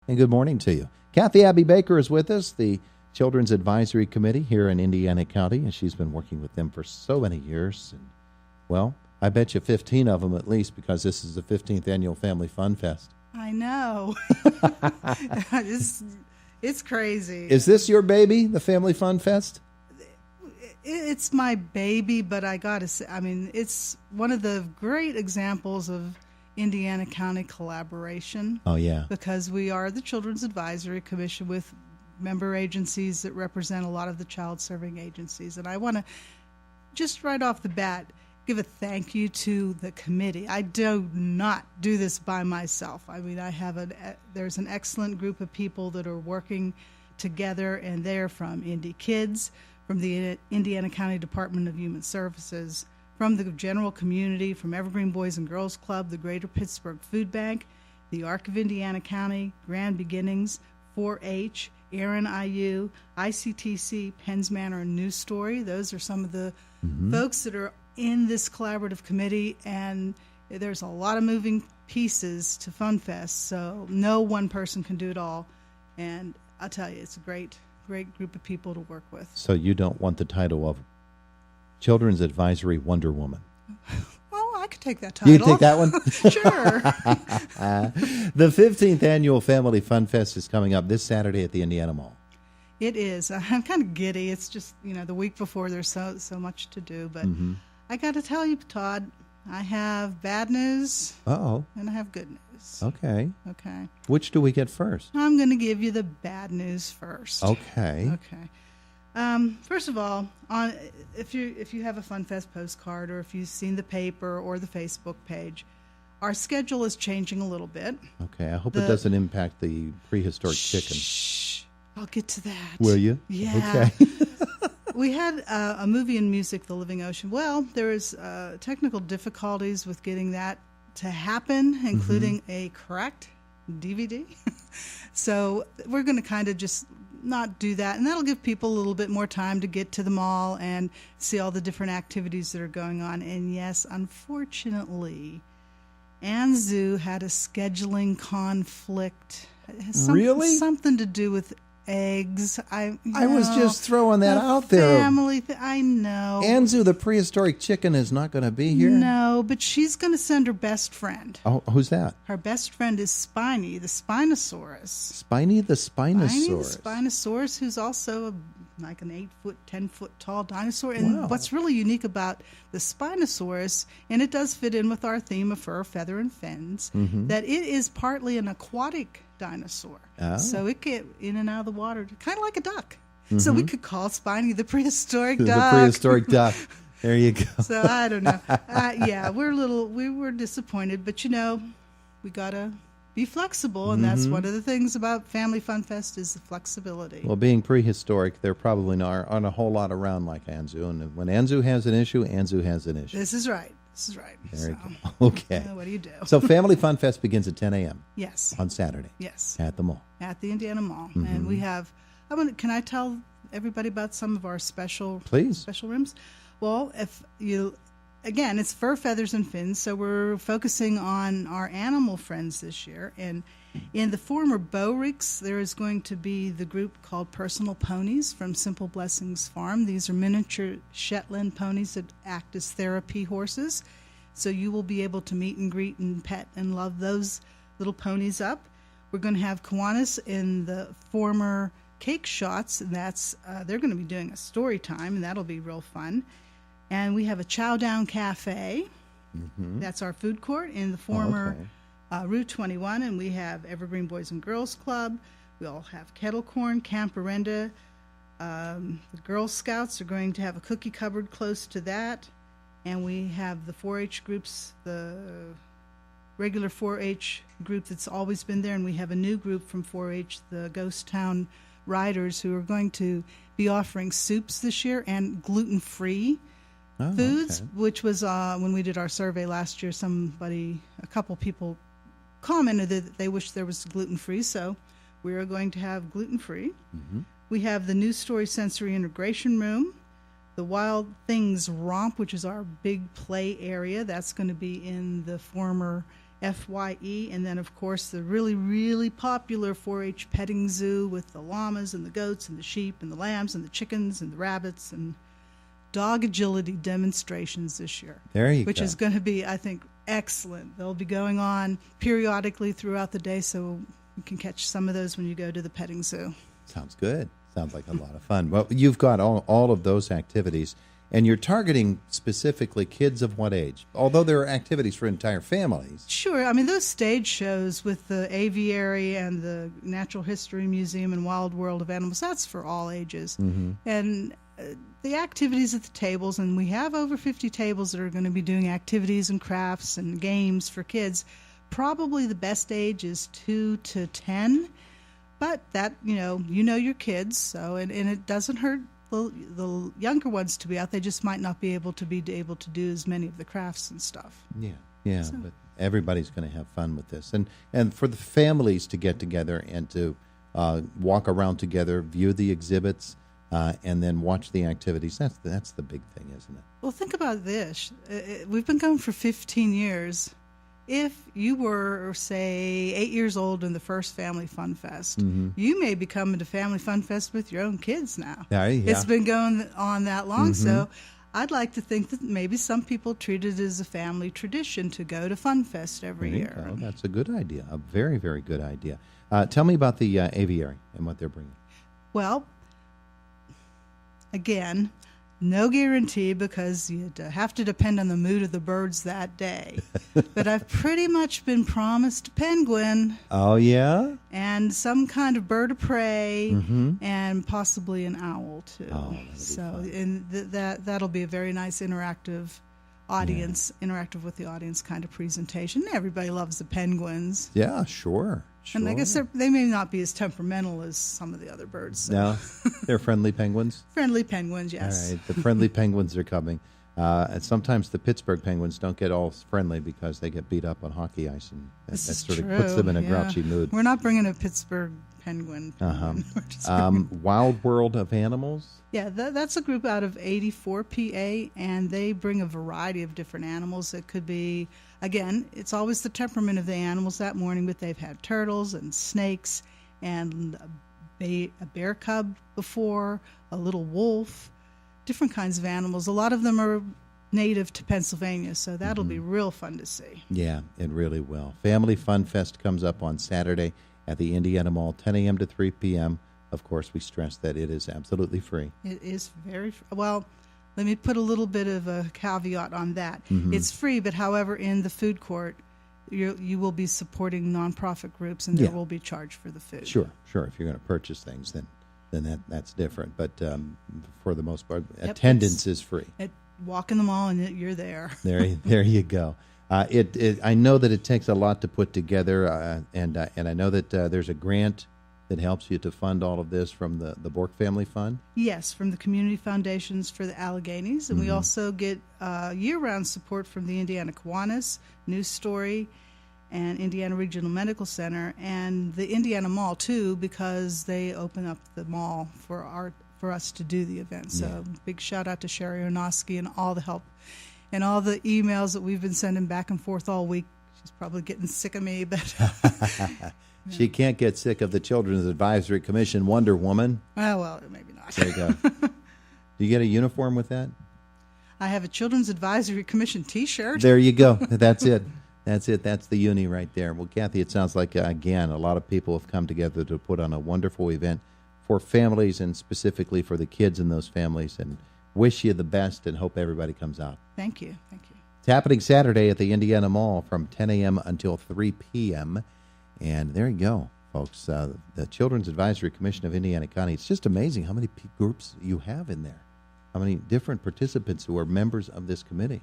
And good morning to you. Kathy Abbey Baker is with us, the Children's Advisory Committee here in Indiana County, and she's been working with them for so many years. And, well, I bet you 15 of them at least, because this is the 15th Annual Family Fun Fest. I know. It's crazy. Is this your baby, the Family Fun Fest? It's my baby, but I got to say, I mean, it's one of the great examples of Indiana County collaboration. Oh, yeah. Because we are the Children's Advisory Commission with member agencies that represent a lot of the child-serving agencies. And I want to, just right off the bat, give a thank you to the committee. I do not do this by myself. I mean, there's an excellent group of people that are working together, and they're from Indy Kids, from the Indiana County Department of Human Services, from the general community, from Evergreen Boys and Girls Club, the Greater Pittsburgh Food Bank, the Arc of Indiana County, Grand Beginnings, 4-H, Aaron IU, ICTC, Penns Manor, and News Story. Those are some of the folks that are in this collaborative committee, and there's a lot of moving pieces to Fun Fest, so no one person can do it all. And I'll tell you, it's a great group of people to work with. So you don't want the title of Children's Advisory Wonder Woman? Well, I could take that title. You take that one? Sure. The 15th Annual Family Fun Fest is coming up this Saturday at the Indiana Mall. It is. I'm kind of giddy. It's just, the week before there's so much to do. But I got to tell you, Todd, I have bad news. Uh-oh. And I have good news. Okay. Okay. Which do we get first? I'm going to give you the bad news first. Okay. Okay. First of all, if you have a Fun Fest postcard, or if you've seen the paper or the Facebook page, our schedule is changing a little bit. Okay. I hope it doesn't impact the prehistoric chicken. Shh. I'll get to that. Will you? Yeah. Okay. We had a movie and music, The Living Ocean. Well, there was technical difficulties with getting that to happen, including a cracked DVD. So we're going to kind of just not do that, and that'll give people a little bit more time to get to the mall and see all the different activities that are going on. And yes, unfortunately, Anzu had a scheduling conflict. It has Really? Something to do with eggs. I was just throwing that out there. Family I know. Anzu, the prehistoric chicken, is not going to be here? No, but she's going to send her best friend. Oh, who's that? Her best friend is Spiny, the Spinosaurus. Spiny the Spinosaurus. Spiny the Spinosaurus, who's also like an 8-foot, 10-foot tall dinosaur. And what's really unique about the Spinosaurus, and it does fit in with our theme of fur, feather, and fins, that it is partly an aquatic dinosaur. Oh. So it get in and out of the water, kind of like a duck. So we could call Spiny the prehistoric duck. The prehistoric duck. There you go. So I don't know. Yeah, we were disappointed, but we gotta be flexible, and that's one of the things about Family Fun Fest is the flexibility. Well, being prehistoric, there probably aren't a whole lot around like Anzu, and when Anzu has an issue, Anzu has an issue. This is right. There you go. Okay. What do you do? So Family Fun Fest begins at 10 a.m. Yes. On Saturday. Yes. At the mall. At the Indiana Mall. And we have, can I tell everybody about some of our special rooms? Well, again, it's fur, feathers, and fins, so we're focusing on our animal friends this year. And in the former Boericks, there is going to be the group called Personal Ponies from Simple Blessings Farm. These are miniature Shetland ponies that act as therapy horses. So you will be able to meet and greet and pet and love those little ponies up. We're going to have Kiwanis in the former Cake Shots, and they're going to be doing a story time, and that'll be real fun. And we have a Chow Down Cafe. That's our food court in the former Route 21, and we have Evergreen Boys and Girls Club. We all have kettle corn, Camperenda. The Girl Scouts are going to have a cookie cupboard close to that. And we have the 4-H groups, the regular 4-H group that's always been there, and we have a new group from 4-H, the Ghost Town Riders, who are going to be offering soups this year and gluten-free foods, which was when we did our survey last year, a couple people commented that they wish there was gluten-free, so we are going to have gluten-free. We have the News Story Sensory Integration Room, the Wild Things Romp, which is our big play area. That's going to be in the former FYE, and then of course the really, really popular 4-H petting zoo with the llamas and the goats and the sheep and the lambs and the chickens and the rabbits and dog agility demonstrations this year. There you go. Which is going to be, I think, excellent. They'll be going on periodically throughout the day, so you can catch some of those when you go to the petting zoo. Sounds good. Sounds like a lot of fun. Well, you've got all of those activities. And you're targeting specifically kids of what age? Although there are activities for entire families. Sure. I mean, those stage shows with the aviary and the Natural History Museum and Wild World of Animals, that's for all ages. Mm-hmm. And the activities at the tables, and we have over 50 tables that are going to be doing activities and crafts and games for kids. Probably the best age is 2 to 10. But that, you know your kids, so and it doesn't hurt the younger ones to be out. They just might not be able to do as many of the crafts and stuff. Yeah. So. But everybody's going to have fun with this, and for the families to get together and to walk around together, view the exhibits, and then watch the activities. That's the big thing, isn't it? Well, think about this. We've been going for 15 years. If you were, say, 8 years old in the first Family Fun Fest, mm-hmm. you may be coming to Family Fun Fest with your own kids now. Yeah. It's been going on that long, mm-hmm. so I'd like to think that maybe some people treat it as a family tradition to go to Fun Fest every year. Oh, that's a good idea, a very, very good idea. Tell me about the aviary and what they're bringing. Well, again, no guarantee because you have to depend on the mood of the birds that day. But I've pretty much been promised a penguin. Oh, yeah? And some kind of bird of prey, mm-hmm. and possibly an owl, too. Oh, that'll be fun. And that'll be a very nice interactive interactive with the audience kind of presentation. Everybody loves the penguins. Yeah, sure. And I guess they may not be as temperamental as some of the other birds. So. No, they're friendly penguins? Friendly penguins, yes. All right, the friendly penguins are coming. And sometimes the Pittsburgh Penguins don't get all friendly because they get beat up on hockey ice, and that sort of puts them in a grouchy mood. We're not bringing a Pittsburgh penguin. Wild World of Animals? Yeah, that's a group out of 84 PA, and they bring a variety of different animals. It could be, again, it's always the temperament of the animals that morning, but they've had turtles and snakes and a bear cub before, a little wolf, different kinds of animals. A lot of them are native to Pennsylvania, so that'll be real fun to see. Yeah, it really will. Family Fun Fest comes up on Saturday at the Indiana Mall, 10 a.m. to 3 p.m. Of course, we stress that it is absolutely free. It is very well. Let me put a little bit of a caveat on that. Mm-hmm. It's free, but however, in the food court, you will be supporting nonprofit groups, and there will be charge for the food. Sure. If you're going to purchase things, then that's different. But for the most part, attendance is free. Walk in the mall, and you're there. There you go. I know that it takes a lot to put together, and I know that there's a grant that helps you to fund all of this from the Bork Family Fund? Yes, from the community foundations for the Alleghenies. And we also get year-round support from the Indiana Kiwanis, News Story, and Indiana Regional Medical Center, and the Indiana Mall, too, because they open up the mall for us to do the event. So big shout-out to Sherry Onosky and all the help and all the emails that we've been sending back and forth all week. She's probably getting sick of me, but... She can't get sick of the Children's Advisory Commission Wonder Woman. Oh, well, maybe not. There you go. Do you get a uniform with that? I have a Children's Advisory Commission T-shirt. There you go. That's it. That's the uni right there. Well, Kathy, it sounds like, again, a lot of people have come together to put on a wonderful event for families and specifically for the kids in those families, and wish you the best and hope everybody comes out. Thank you. It's happening Saturday at the Indiana Mall from 10 a.m. until 3 p.m., and there you go, folks. The Children's Advisory Commission of Indiana County. It's just amazing how many groups you have in there, how many different participants who are members of this committee.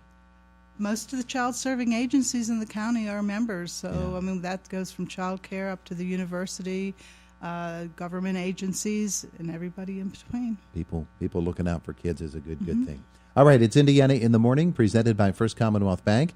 Most of the child-serving agencies in the county are members. So, I mean, that goes from child care up to the university, government agencies, and everybody in between. People looking out for kids is a good thing. All right, it's Indiana in the Morning, presented by First Commonwealth Bank.